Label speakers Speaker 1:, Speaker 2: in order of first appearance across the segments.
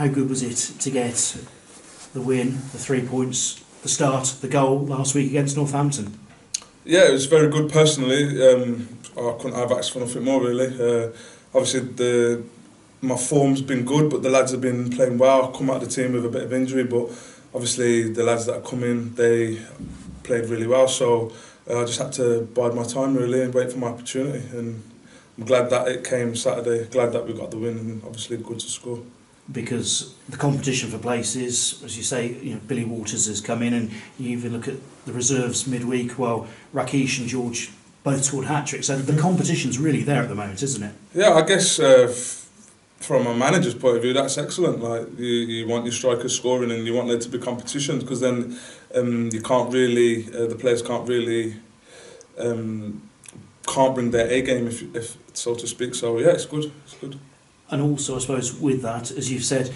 Speaker 1: how good was it to get the win, the 3 points, the start, the goal last week against Northampton?
Speaker 2: Yeah, it was very good personally. I couldn't have asked for nothing more really. Obviously my form's been good, but the lads have been playing well. I come out of the team with a bit of injury, but obviously the lads that have come in, they played really well. So I just had to bide my time really and wait for my opportunity. And I'm glad that it came Saturday. Glad that we got the win, and obviously good to score. Because
Speaker 1: the competition for places, as you say, Billy Waters has come in, and you even look at the reserves midweek. Well, Rakesh and George both scored hat-tricks, so the competition's really there at the moment, isn't it?
Speaker 2: Yeah, I guess from a manager's point of view, that's excellent. Like you want your strikers scoring, and you want there to be competition, because then you can't really, the players can't really can't bring their A game, if so to speak. So yeah, it's good. It's good.
Speaker 1: And also, I suppose, with that, as you've said,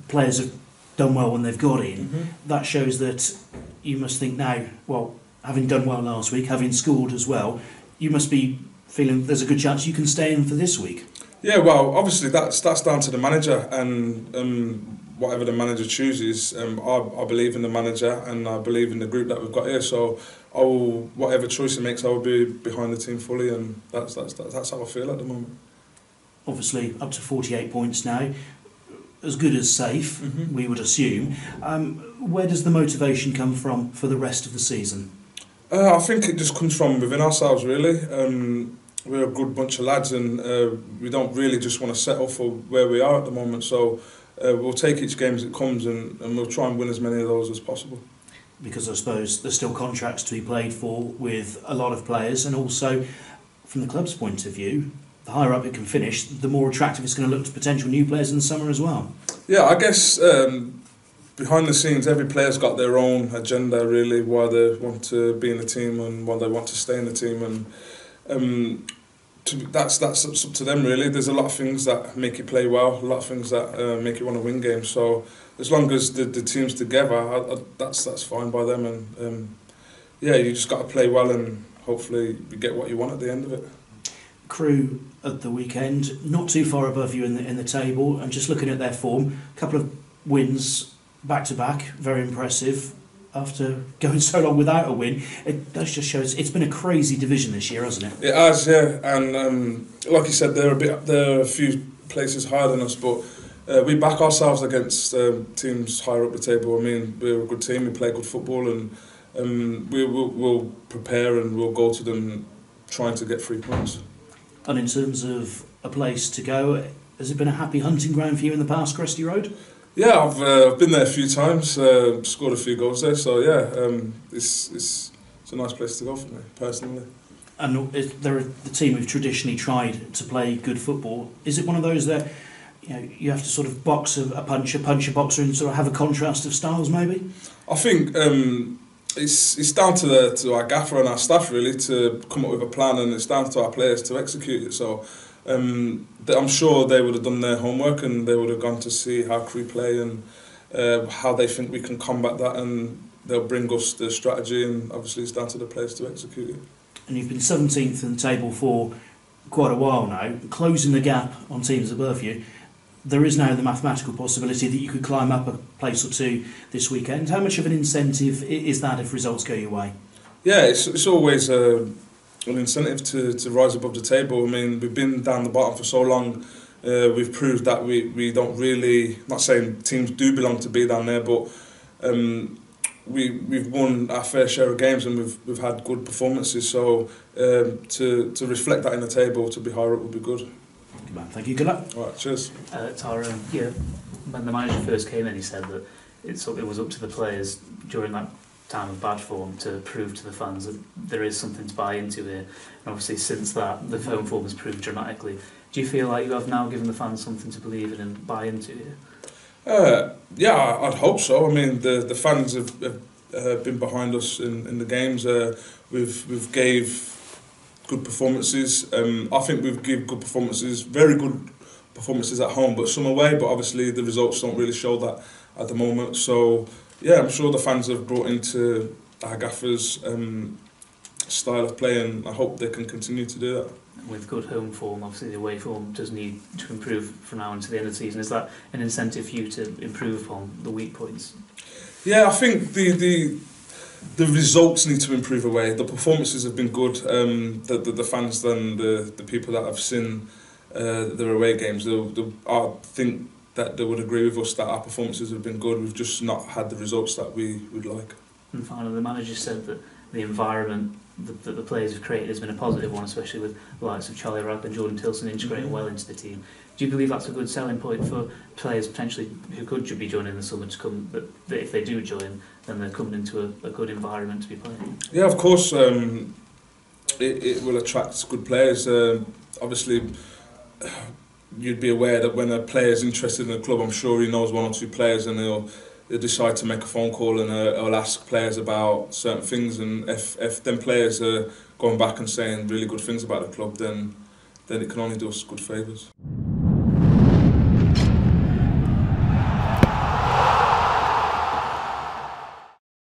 Speaker 1: players have done well when they've got in. That shows that you must think now, well, having done well last week, having scored as well, you must be feeling there's a good chance you can stay in for this week.
Speaker 2: Yeah, well, obviously that's down to the manager, and whatever the manager chooses. I believe in the manager, and I believe in the group that we've got here. So whatever choice he makes, I will be behind the team fully, and that's how I feel at the moment.
Speaker 1: Obviously, up to 48 points now, as good as safe, we would assume. Where does the motivation come from for the rest of the season?
Speaker 2: I think it just comes from within ourselves, really. We're a good bunch of lads, and we don't really just want to settle for where we are at the moment. So we'll take each game as it comes, and we'll try and win as many of those as possible.
Speaker 1: Because I suppose there's still contracts to be played for with a lot of players, and also from the club's point of view, the higher up it can finish, the more attractive it's going to look to potential new players in the summer as well.
Speaker 2: Yeah, I guess behind the scenes, every player's got their own agenda, really, why they want to be in the team and why they want to stay in the team, and that's up to them, really. There's a lot of things that make you play well, a lot of things that make you want to win games. So as long as the team's together, that's fine by them. And yeah, you just got to play well, and hopefully you get what you want at the end of it.
Speaker 1: Crewe at the weekend, not too far above you in the table, and just looking at their form, a couple of wins back to back, very impressive. After going so long without a win, it does just show it's been a crazy division this year, hasn't it?
Speaker 2: It has, yeah. And like you said, they're a few places higher than us, but we back ourselves against teams higher up the table. I mean, we're a good team, we play good football, and we'll prepare and we'll go to them trying to get 3 points.
Speaker 1: And in terms of a place to go, has it been a happy hunting ground for you in the past, Gresty Road?
Speaker 2: Yeah, I've been there a few times, scored a few goals there, so yeah, it's a nice place to go for me, personally.
Speaker 1: And they're the team who've traditionally tried to play good football. Is it one of those that you have to sort of box a puncher, and sort of have a contrast of styles, maybe?
Speaker 2: I think it's down to our gaffer and our staff, really, to come up with a plan, and it's down to our players to execute it. So I'm sure they would have done their homework, and they would have gone to see how Crewe play and how they think we can combat that, and they'll bring us the strategy, and obviously it's down to the players to execute it.
Speaker 1: And you've been 17th in the table for quite a while now, closing the gap on teams above you. There is now the mathematical possibility that you could climb up a place or two this weekend. How much of an incentive is that if results go your way? Yeah,
Speaker 2: it's always an incentive to rise above the table. I mean, we've been down the bottom for so long. We've proved that we don't really, I'm not saying teams do belong to be down there, but we've won our fair share of games, and we've had good performances. So to reflect that in the table, to be higher up, would be good.
Speaker 1: Good man, thank you. Good luck.
Speaker 2: All right, cheers.
Speaker 3: Tyrone, yeah, when the manager first came in, he said that it was up to the players during that time of bad form to prove to the fans that there is something to buy into here. And obviously, since that, the home form has proved dramatically. Do you feel like you have now given the fans something to believe in and buy into here?
Speaker 2: Yeah, I'd hope so. I mean, the fans have been behind us in the games. We've gave good performances. I think we've given good performances, very good performances at home, but some away. But obviously, the results don't really show that at the moment. So yeah, I'm sure the fans have brought into our gaffer's style of play, and I hope they can continue to do that.
Speaker 3: with good home form, obviously the away form does need to improve from now until the end of the season. Is that an incentive for you to improve on the weak points?
Speaker 2: Yeah, I think the results need to improve away. The performances have been good. The fans and the people that have seen their away games, I think that they would agree with us that our performances have been good. We've just not had the results that we would like.
Speaker 3: And finally, the manager said that the environment that the players have created has been a positive one, especially with the likes of Charlie Ragg and Jordan Tilson integrating well into the team. Do you believe that's a good selling point for players potentially who could be joining in the summer to come, that if they do join, then they're coming into a good environment to be playing?
Speaker 2: Yeah, of course, it will attract good players. Obviously, you'd be aware that when a player's interested in a club, I'm sure he knows one or two players, and he'll decide to make a phone call, and he'll ask players about certain things. And if them players are going back and saying really good things about the club, then it can only do us good favours.